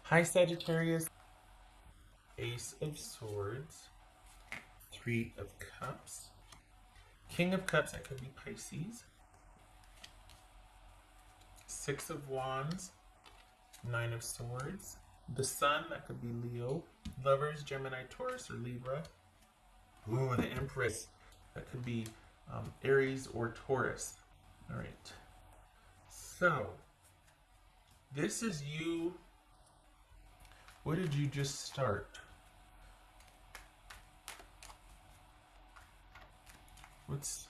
Hi, Sagittarius. Ace of Swords, Three of Cups, King of Cups, that could be Pisces, Six of Wands, Nine of Swords, the Sun, that could be Leo, Lovers, Gemini, Taurus, or Libra. Ooh, the Empress, that could be Aries or Taurus. All right. So, this is you. What did you just start? What's...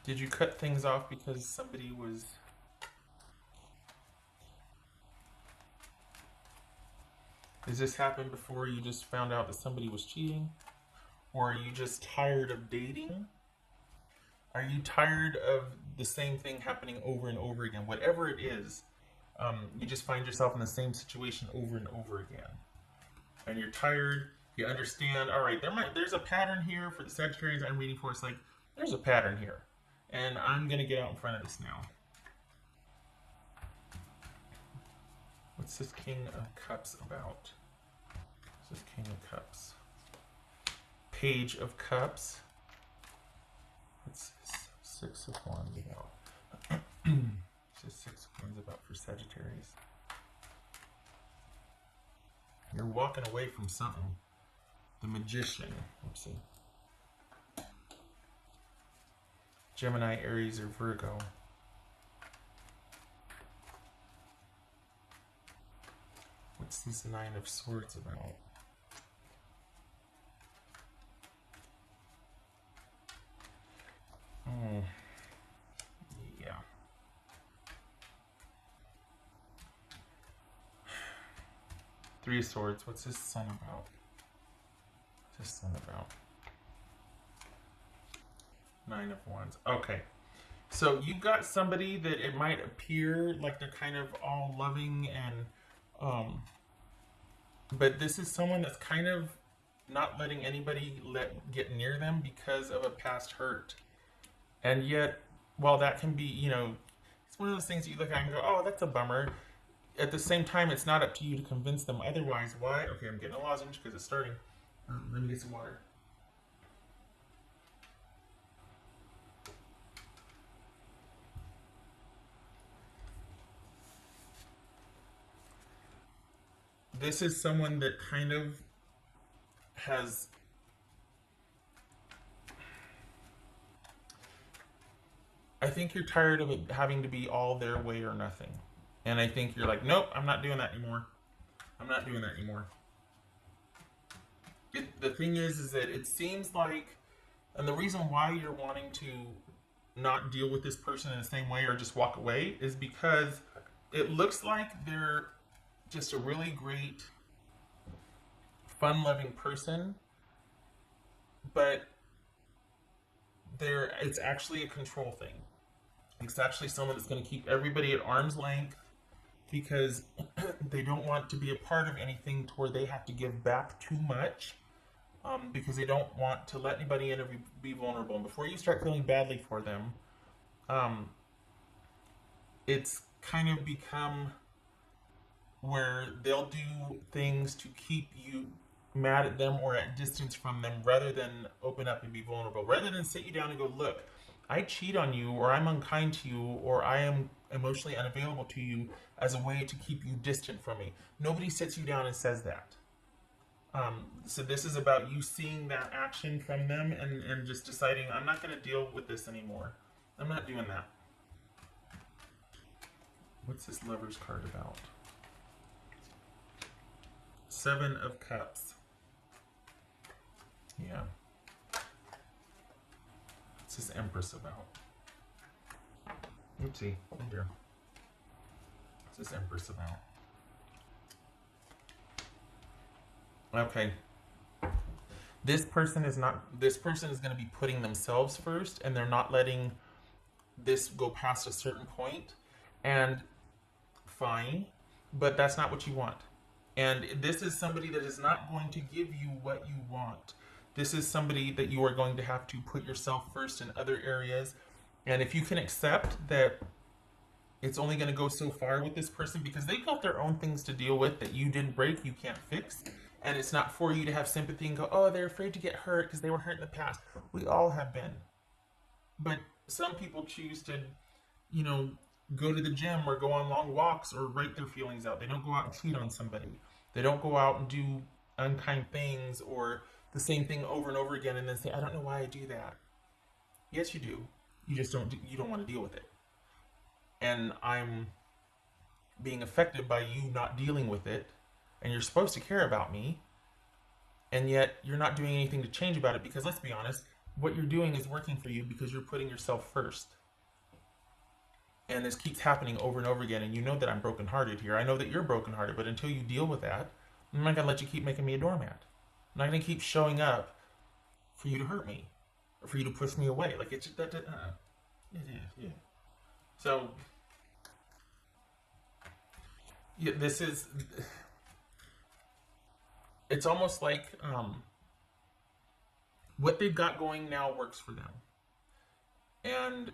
Did you cut things off because somebody was... Has this happened before you just found out that somebody was cheating? Or are you just tired of dating? Are you tired of the same thing happening over and over again? Whatever it is, you just find yourself in the same situation over and over again. And you're tired, you understand, all right, there's a pattern here for the Sagittarius I'm reading for. It's like, there's a pattern here. And I'm going to get out in front of this now. What's this King of Cups about? What's this King of Cups? Page of Cups. What's this Six of Wands about? What's this Six of Wands about for Sagittarius? You're walking away from something. The Magician. Let's see. Gemini, Aries, or Virgo. What's this Nine of Swords about? Yeah. Three of Swords. What's this Sun about? What's this Sun about? Nine of Wands. Okay. So you've got somebody that it might appear like they're kind of all loving and but this is someone that's kind of not letting anybody get near them because of a past hurt. And yet, while that can be, it's one of those things that you look at and go, oh, that's a bummer. At the same time, it's not up to you to convince them otherwise. Why? Okay, I'm getting a lozenge because it's starting. Let me get some water. This is someone that kind of has... I think you're tired of it having to be all their way or nothing. And I think you're like, nope, I'm not doing that anymore. I'm not doing that anymore. The thing is that it seems like, and the reason why you're wanting to not deal with this person in the same way or just walk away is because it looks like they're just a really great, fun-loving person, but it's actually a control thing. It's actually someone that's going to keep everybody at arm's length because they don't want to be a part of anything to where they have to give back too much, because they don't want to let anybody in or be vulnerable. And before you start feeling badly for them, it's kind of become where they'll do things to keep you mad at them or at distance from them rather than open up and be vulnerable. Rather than sit you down and go, look, I cheat on you, or I'm unkind to you, or I am emotionally unavailable to you as a way to keep you distant from me. Nobody sits you down and says that. So this is about you seeing that action from them and just deciding, I'm not going to deal with this anymore. I'm not doing that. What's this Lover's card about? Seven of Cups. Yeah. What's this Empress about? Oopsie. Oh dear. What's this Empress about? Okay. This person is going to be putting themselves first, and they're not letting this go past a certain point. And fine, but that's not what you want. And this is somebody that is not going to give you what you want. This is somebody that you are going to have to put yourself first in other areas. And if you can accept that it's only going to go so far with this person because they've got their own things to deal with that you didn't break, you can't fix. And it's not for you to have sympathy and go, oh, they're afraid to get hurt because they were hurt in the past. We all have been. But some people choose to, you know, go to the gym or go on long walks or write their feelings out. They don't go out and cheat on somebody. They don't go out and do unkind things or the same thing over and over again and then say, I don't know why I do that. Yes, you do. You just you don't want to deal with it. And I'm being affected by you not dealing with it, and you're supposed to care about me, and yet you're not doing anything to change about it because, let's be honest, what you're doing is working for you because you're putting yourself first. And this keeps happening over and over again, and you know that I'm brokenhearted here. I know that you're brokenhearted, but until you deal with that, I'm not going to let you keep making me a doormat. I'm not going to keep showing up for you to hurt me or for you to push me away. Like, it's just that. Yeah. So, yeah, this is. It's almost like what they've got going now works for them. And,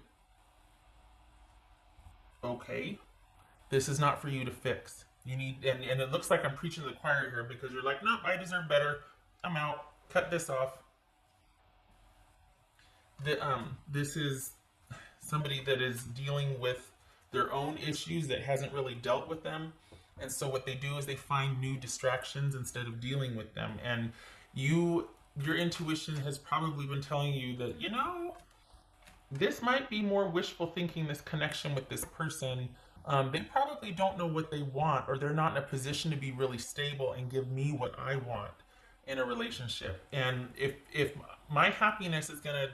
okay, this is not for you to fix. You need, and it looks like I'm preaching to the choir here because you're like, nope, I deserve better. I'm out. Cut this off. This is somebody that is dealing with their own issues that hasn't really dealt with them. And so what they do is they find new distractions instead of dealing with them. And your intuition has probably been telling you that, you know, this might be more wishful thinking, this connection with this person. They probably don't know what they want, or they're not in a position to be really stable and give me what I want in a relationship. And if my happiness is going to,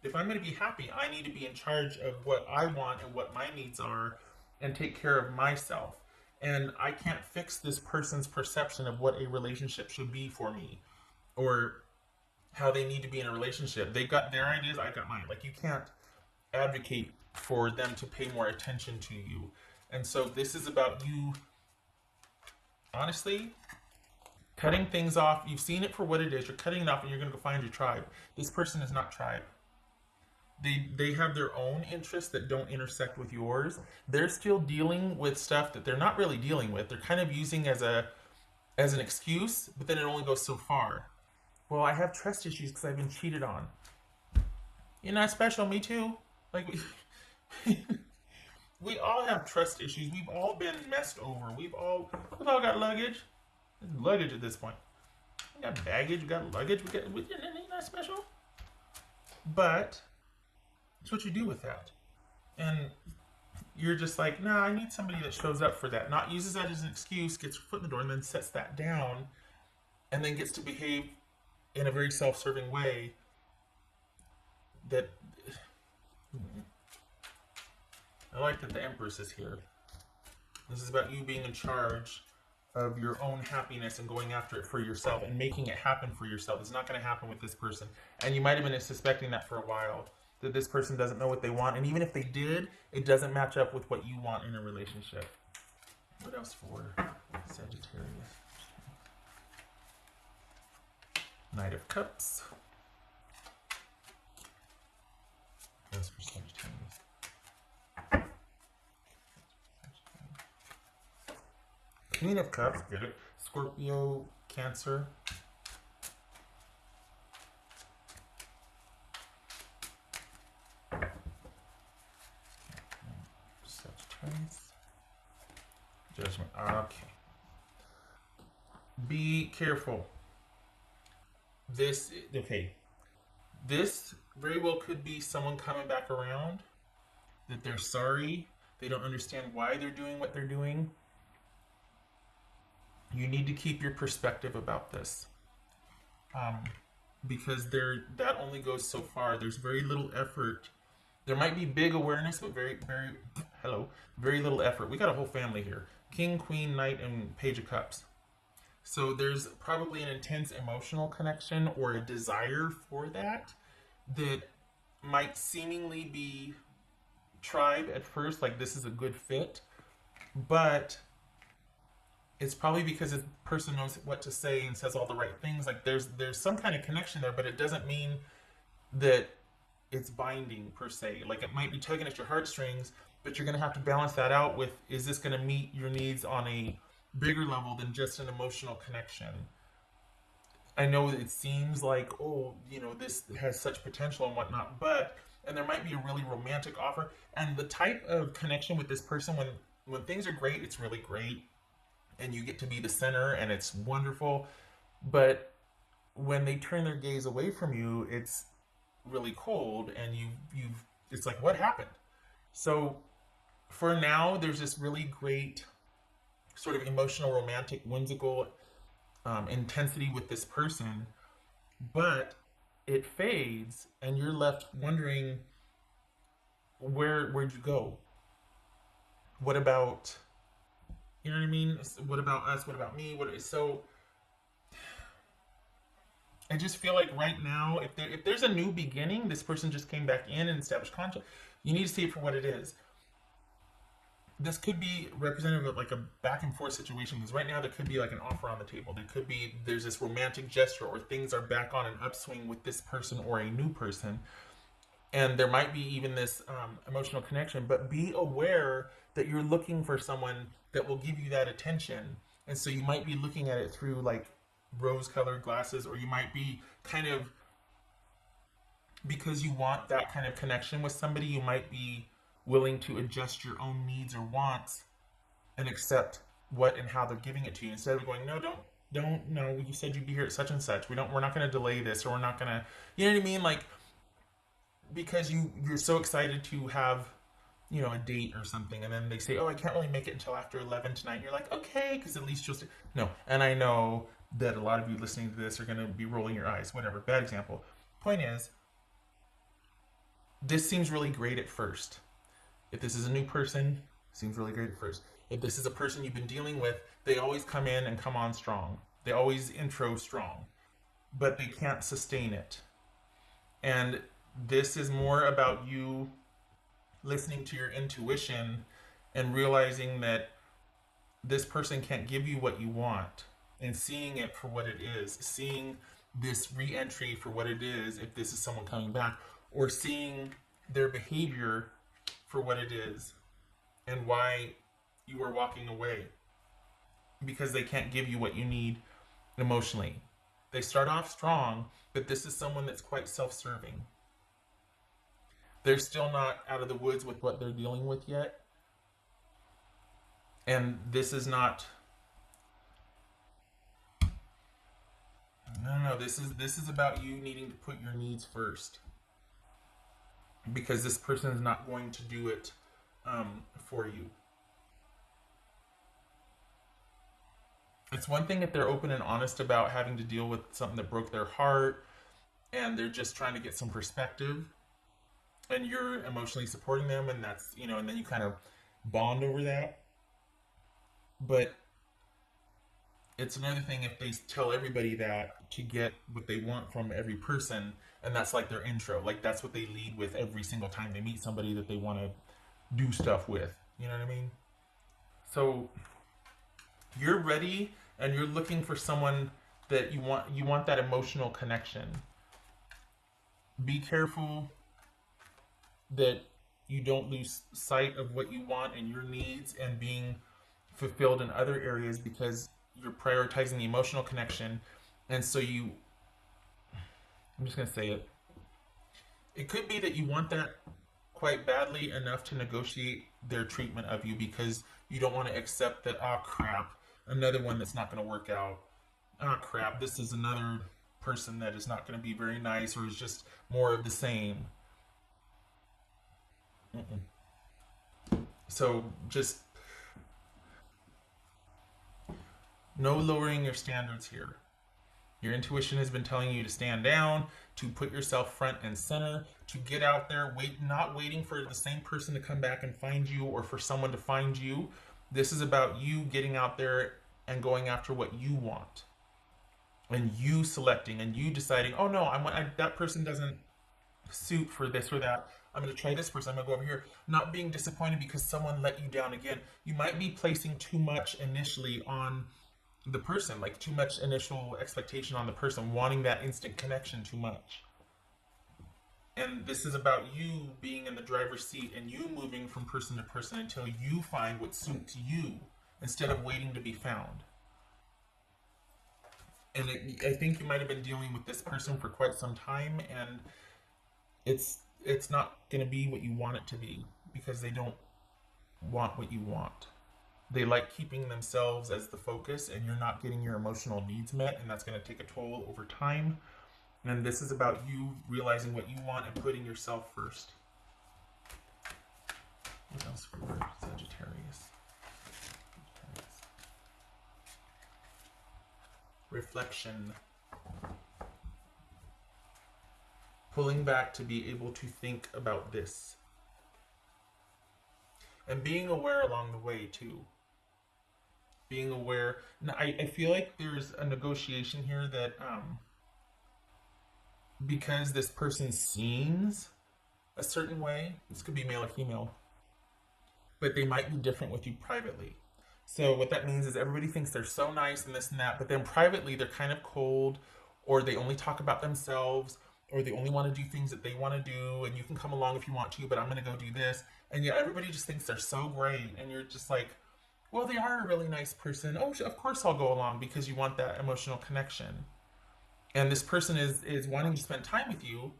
if I'm going to be happy, I need to be in charge of what I want and what my needs are and take care of myself. And I can't fix this person's perception of what a relationship should be for me or how they need to be in a relationship. They've got their ideas, I got mine. Like, you can't advocate for them to pay more attention to you. And so this is about you, honestly, cutting things off. You've seen it for what it is. You're cutting it off and you're going to go find your tribe. This person is not tribe. They have their own interests that don't intersect with yours. They're still dealing with stuff that they're not really dealing with. They're kind of using as an excuse, but then it only goes so far. Well, I have trust issues because I've been cheated on. You're not special, me too. Like, we all have trust issues. We've all been messed over. We've all got luggage. Luggage at this point. We got baggage. We got luggage. You're not special. But it's what you do with that. And you're just like, nah, I need somebody that shows up for that. Not uses that as an excuse, gets her foot in the door, and then sets that down, and then gets to behave in a very self-serving way that... I like that the Empress is here. This is about you being in charge of your own happiness and going after it for yourself and making it happen for yourself. It's not going to happen with this person. And you might have been suspecting that for a while, that this person doesn't know what they want. And even if they did, it doesn't match up with what you want in a relationship. What else for Sagittarius? Knight of Cups. That's for Sagittarius. Queen of Cups, get it? Scorpio, Cancer. Sagittarius. Judgment. Okay. Be careful. This very well could be someone coming back around, that they're sorry, they don't understand why they're doing what they're doing. You need to keep your perspective about this, because that only goes so far. There's very little effort. There might be big awareness, but very little effort. We got a whole family here: King, Queen, Knight, and Page of Cups. So there's probably an intense emotional connection or a desire for that might seemingly be tribe at first, like this is a good fit, but it's probably because this person knows what to say and says all the right things. Like there's some kind of connection there, but it doesn't mean that it's binding per se. Like it might be tugging at your heartstrings, but you're going to have to balance that out with, is this going to meet your needs on a bigger level than just an emotional connection? I know that it seems like, oh, this has such potential and whatnot, and there might be a really romantic offer. And the type of connection with this person, when things are great, it's really great. And you get to be the center and it's wonderful. But when they turn their gaze away from you, it's really cold and it's like, what happened? So for now, there's this really great sort of emotional, romantic, whimsical intensity with this person, but it fades and you're left wondering, where'd you go? What about, you know what I mean? What about us? What about me? So I just feel like right now, if there's a new beginning, this person just came back in and established contact, you need to see it for what it is. This could be representative of like a back and forth situation, because right now there could be like an offer on the table. There's this romantic gesture, or things are back on an upswing with this person or a new person. And there might be even this emotional connection, but be aware that you're looking for someone that will give you that attention. And so you might be looking at it through like rose-colored glasses, or you might be kind of, because you want that kind of connection with somebody, you might be willing to adjust your own needs or wants and accept what and how they're giving it to you, instead of going, no, no, you said you'd be here at such and such, we're not going to delay this, or we're not going to, you know what I mean? Like, because you're so excited to have, a date or something, and then they say, oh, I can't really make it until after 11 tonight. You're like, okay, because at least no. And I know that a lot of you listening to this are going to be rolling your eyes, whatever, bad example. Point is, this seems really great at first. If this is a new person, it seems really great at first. If this is a person you've been dealing with, they always come in and come on strong. They always intro strong, but they can't sustain it. And this is more about you listening to your intuition and realizing that this person can't give you what you want, and seeing it for what it is, seeing this re-entry for what it is, if this is someone coming back, or seeing their behavior for what it is and why you are walking away, because they can't give you what you need emotionally. They start off strong, but this is someone that's quite self-serving. They're still not out of the woods with what they're dealing with yet. And this is not, no, this is about you needing to put your needs first, because this person is not going to do it for you. It's one thing if they're open and honest about having to deal with something that broke their heart, and they're just trying to get some perspective, and you're emotionally supporting them, and that's, and then you kind of bond over that. But it's another thing if they tell everybody that to get what they want from every person, and that's like their intro. Like that's what they lead with every single time they meet somebody that they want to do stuff with. You know what I mean? So you're ready and you're looking for someone that you want that emotional connection. Be careful that you don't lose sight of what you want and your needs and being fulfilled in other areas, because you're prioritizing the emotional connection. And so I'm just going to say it. It could be that you want that quite badly enough to negotiate their treatment of you, because you don't want to accept that, oh crap, another one that's not going to work out. Oh crap, this is another person that is not going to be very nice, or is just more of the same. So just no lowering your standards here. Your intuition has been telling you to stand down, to put yourself front and center, to get out there, not waiting for the same person to come back and find you, or for someone to find you. This is about you getting out there and going after what you want, and you selecting and you deciding, oh no, that person doesn't suit for this or that. I'm going to try this person. I'm going to go over here. Not being disappointed because someone let you down again. You might be placing too much initially on the person, like too much initial expectation on the person, wanting that instant connection too much. And this is about you being in the driver's seat and you moving from person to person until you find what suits you instead of waiting to be found. And I think you might have been dealing with this person for quite some time, and it's not going to be what you want it to be because they don't want what you want. They like keeping themselves as the focus, and you're not getting your emotional needs met, and that's going to take a toll over time. And this is about you realizing what you want and putting yourself first. What else for Sagittarius? Reflection. Pulling back to be able to think about this. And being aware along the way, too. Being aware. Now, I feel like there's a negotiation here that because this person seems a certain way, this could be male or female, but they might be different with you privately. So what that means is everybody thinks they're so nice and this and that, but then privately they're kind of cold, or they only talk about themselves, or they only want to do things that they want to do, and you can come along if you want to, but I'm going to go do this. And yet everybody just thinks they're so great, and you're just like, well, they are a really nice person. Oh, of course I'll go along because you want that emotional connection. And this person is wanting to spend time with you,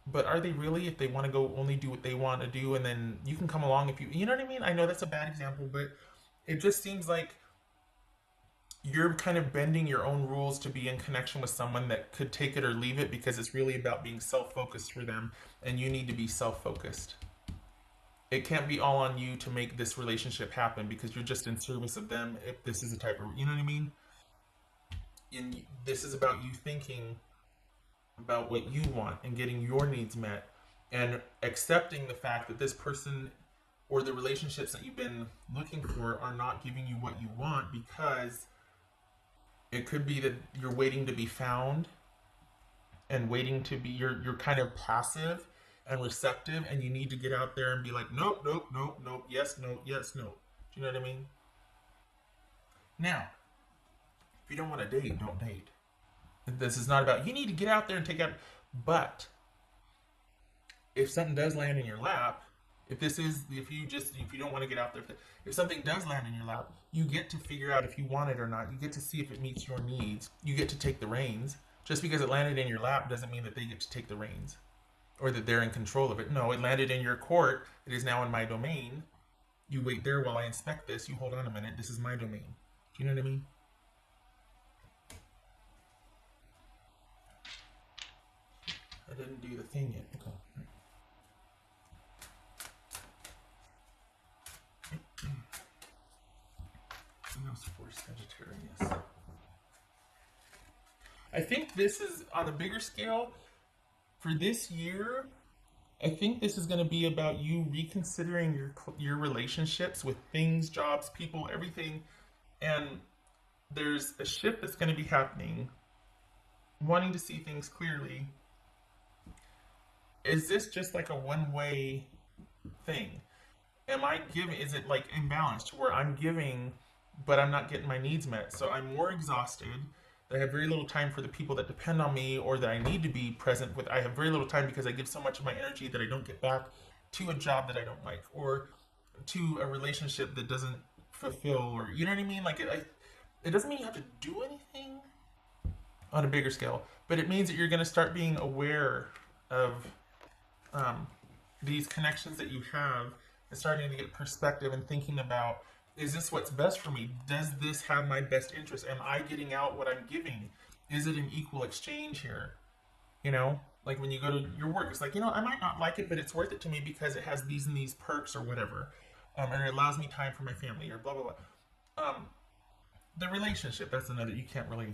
but are they really? If they want to go only do what they want to do, and then you can come along if you know what I mean? I know that's a bad example, but it just seems like you're kind of bending your own rules to be in connection with someone that could take it or leave it, because it's really about being self-focused for them, and you need to be self-focused. It can't be all on you to make this relationship happen because you're just in service of them. If this is a type of, you know what I mean? And this is about you thinking about what you want and getting your needs met, and accepting the fact that this person or the relationships that you've been looking for are not giving you what you want, because it could be that you're waiting to be found and waiting to be, you're kind of passive and receptive, and you need to get out there and be like, nope, nope, nope, nope, yes, no, yes, no. Do you know what I mean? Now, if you don't want to date, don't date. This is not about, you need to get out there and take out, but if something does land in your lap, if you don't want to get out there, if something does land in your lap, you get to figure out if you want it or not. You get to see if it meets your needs. You get to take the reins. Just because it landed in your lap doesn't mean that they get to take the reins or that they're in control of it. No, it landed in your court. It is now in my domain. You wait there while I inspect this. You hold on a minute. This is my domain. Do you know what I mean? I didn't do the thing yet. Okay. What else for Sagittarius? I think this is on a bigger scale for this year. I think this is going to be about you reconsidering your relationships with things, jobs, people, everything, and there's a shift that's going to be happening. Wanting to see things clearly. Is this just like a one-way thing? Am I giving? Is it like imbalanced where I'm giving, but I'm not getting my needs met? So I'm more exhausted. I have very little time for the people that depend on me or that I need to be present with. I have very little time because I give so much of my energy that I don't get back to a job that I don't like, or to a relationship that doesn't fulfill, or you know what I mean? Like it doesn't mean you have to do anything on a bigger scale, but it means that you're going to start being aware of these connections that you have, and starting to get perspective and thinking about, is this what's best for me? Does this have my best interest? Am I getting out what I'm giving? Is it an equal exchange here? You know, like when you go to your work, it's like, I might not like it, but it's worth it to me because it has these and these perks or whatever. And it allows me time for my family or blah, blah, blah. The relationship, that's another, you can't really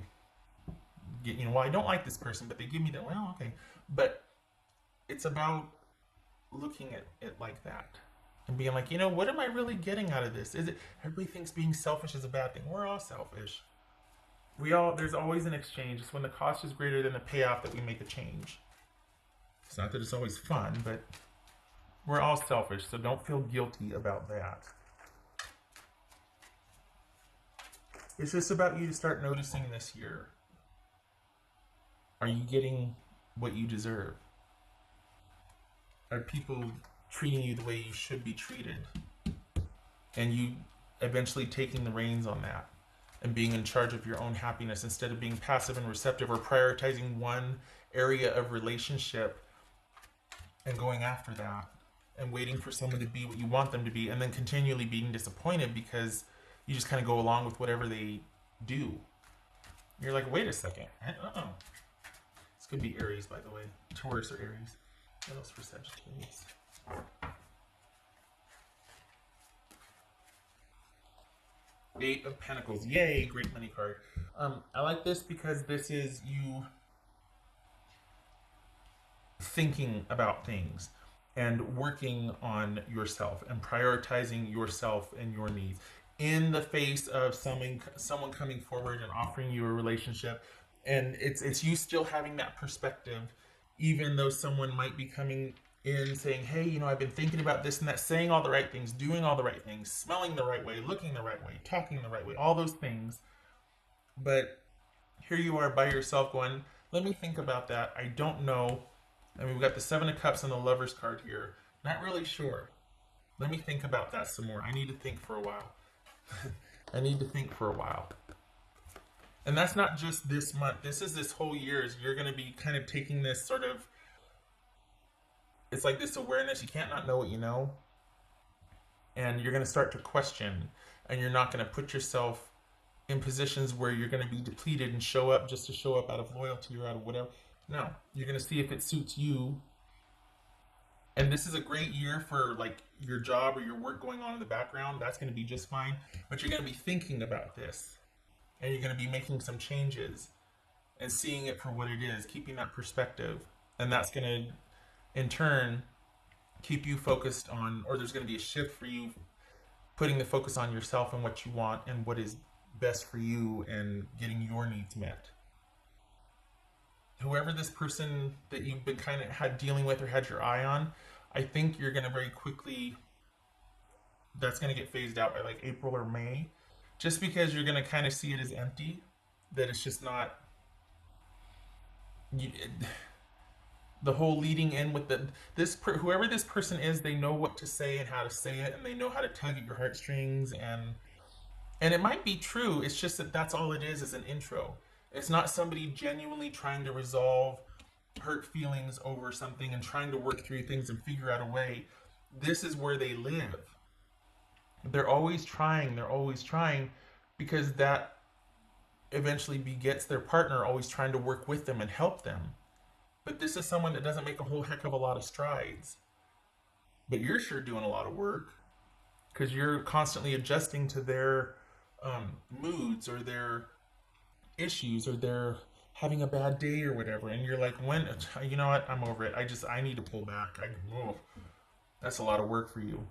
get, well, I don't like this person, but they give me that, well, okay. But it's about looking at it like that. And being like, what am I really getting out of this? Is it, everybody thinks being selfish is a bad thing. We're all selfish. There's always an exchange. It's when the cost is greater than the payoff that we make a change. It's not that it's always fun, but we're all selfish, so don't feel guilty about that. It's just about you to start noticing this year. Are you getting what you deserve? Are people treating you the way you should be treated? And you eventually taking the reins on that and being in charge of your own happiness instead of being passive and receptive, or prioritizing one area of relationship and going after that and waiting for someone to be what you want them to be, and then continually being disappointed because you just kind of go along with whatever they do. You're like, wait a second. This could be Aries, by the way. Taurus or Aries. What else for Sagittarius? Eight of Pentacles. Yay, great money card. I like this because this is you thinking about things and working on yourself and prioritizing yourself and your needs in the face of someone coming forward and offering you a relationship. And it's you still having that perspective, even though someone might be coming in saying, hey, you know, I've been thinking about this and that, saying all the right things, doing all the right things, smelling the right way, looking the right way, talking the right way, all those things. But here you are by yourself going, let me think about that. I don't know. I mean, we've got the Seven of Cups and the Lover's card here. Not really sure. Let me think about that some more. I need to think for a while. I need to think for a while. And that's not just this month. This is this whole year. You're going to be kind of taking this sort of, it's like this awareness. You can't not know what you know. And you're going to start to question. And you're not going to put yourself in positions where you're going to be depleted and show up just to show up out of loyalty or out of whatever. No, you're going to see if it suits you. And this is a great year for like your job or your work going on in the background. That's going to be just fine. But you're going to be thinking about this. And you're going to be making some changes and seeing it for what it is, keeping that perspective. And that's going to, in turn, keep you focused on, or there's going to be a shift for you, putting the focus on yourself and what you want and what is best for you and getting your needs met. Whoever this person that you've been kind of had dealing with or had your eye on, I think you're going to very quickly, that's going to get phased out by like April or May, just because you're going to kind of see it as empty, that it's just not, the whole leading in with whoever this person is, they know what to say and how to say it, and they know how to tug at your heartstrings, and it might be true. It's just that that's all it is an intro. It's not somebody genuinely trying to resolve hurt feelings over something and trying to work through things and figure out a way. This is where they live. They're always trying, because that eventually begets their partner always trying to work with them and help them. But this is someone that doesn't make a whole heck of a lot of strides. But you're sure doing a lot of work, because you're constantly adjusting to their moods or their issues, or they're having a bad day or whatever, and you're like, when, you know what, I'm over it. I need to pull back. That's a lot of work for you.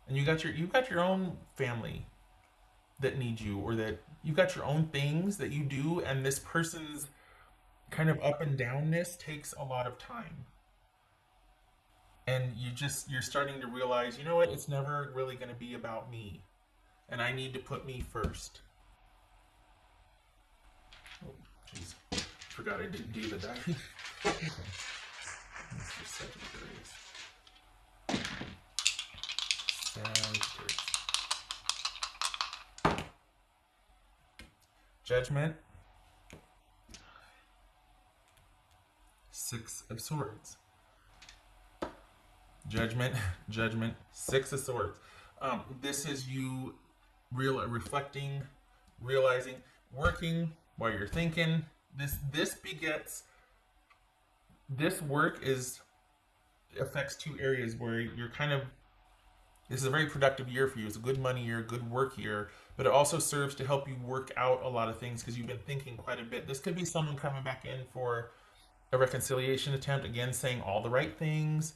And you've got your own family that needs you, or that you've got your own things that you do, and this person's kind of up and downness takes a lot of time. And you're starting to realize, you know what, it's never really going to be about me, and I need to put me first. Oh, jeez. Forgot I didn't do the diary. Okay. Mr. Sagittarius. Judgment. Six of Swords. Judgment. Six of Swords. This is you reflecting, realizing, working while you're thinking. This begets. This work affects two areas where you're kind of. This is a very productive year for you. It's a good money year, good work year, but it also serves to help you work out a lot of things because you've been thinking quite a bit. This could be someone coming back in for a reconciliation attempt, again, saying all the right things,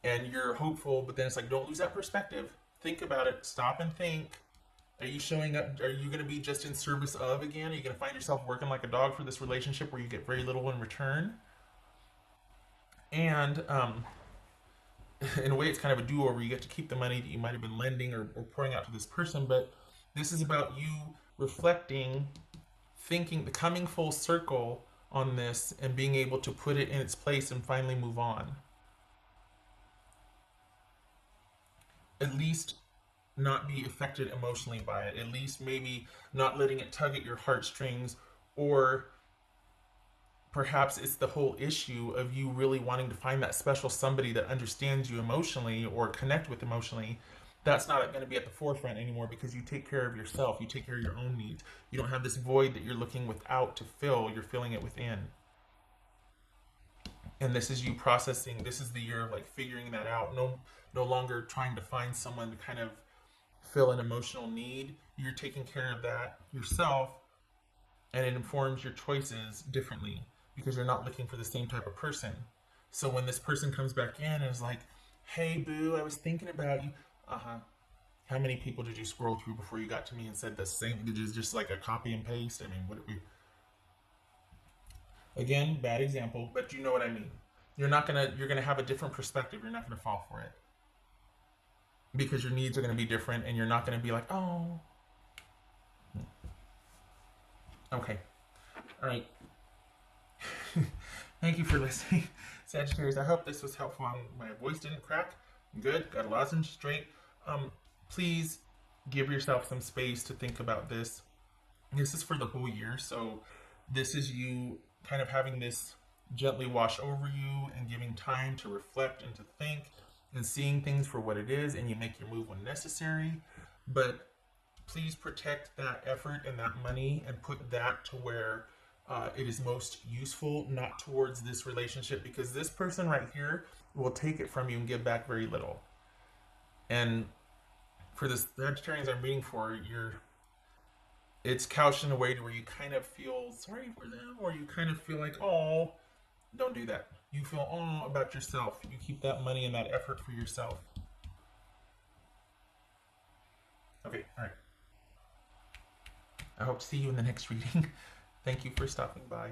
and you're hopeful, but then it's like, don't lose that perspective. Think about it. Stop and think. Are you showing up? Are you going to be just in service of again? Are you going to find yourself working like a dog for this relationship where you get very little in return? And in a way, it's kind of a do-over. You get to keep the money that you might have been lending or pouring out to this person, but this is about you reflecting, thinking, coming full circle on this and being able to put it in its place and finally move on. at least not be affected emotionally by it. At least maybe not letting it tug at your heartstrings, or perhaps it's the whole issue of you really wanting to find that special somebody that understands you emotionally or connect with emotionally. That's not going to be at the forefront anymore because you take care of yourself. You take care of your own needs. You don't have this void that you're looking without to fill. You're filling it within. And this is you processing. This is the year of like figuring that out. No longer trying to find someone to kind of fill an emotional need. You're taking care of that yourself, and it informs your choices differently because you're not looking for the same type of person. So when this person comes back in and is like, "Hey, boo, I was thinking about you." Uh huh. How many people did you scroll through before you got to me and said the same? Did you just like a copy and paste? I mean, what? Again, bad example, but you know what I mean. You're gonna have a different perspective. You're not gonna fall for it because your needs are gonna be different, and you're not gonna be like, "Oh, okay, all right." Thank you for listening, Sagittarius. I hope this was helpful. My voice didn't crack. Good. Got a lozenge straight. Um, Please give yourself some space to think about this. This is for the whole year, so this is you kind of having this gently wash over you and giving time to reflect and to think and seeing things for what it is, and you make your move when necessary. But please protect that effort and that money and put that to where it is most useful, not towards this relationship, because this person right here will take it from you and give back very little. And for the Sagittarians I'm reading for, it's couched in a way to where you kind of feel sorry for them, or you kind of feel like, oh, don't do that. You feel oh about yourself. You keep that money and that effort for yourself. Okay, all right. I hope to see you in the next reading. Thank you for stopping by.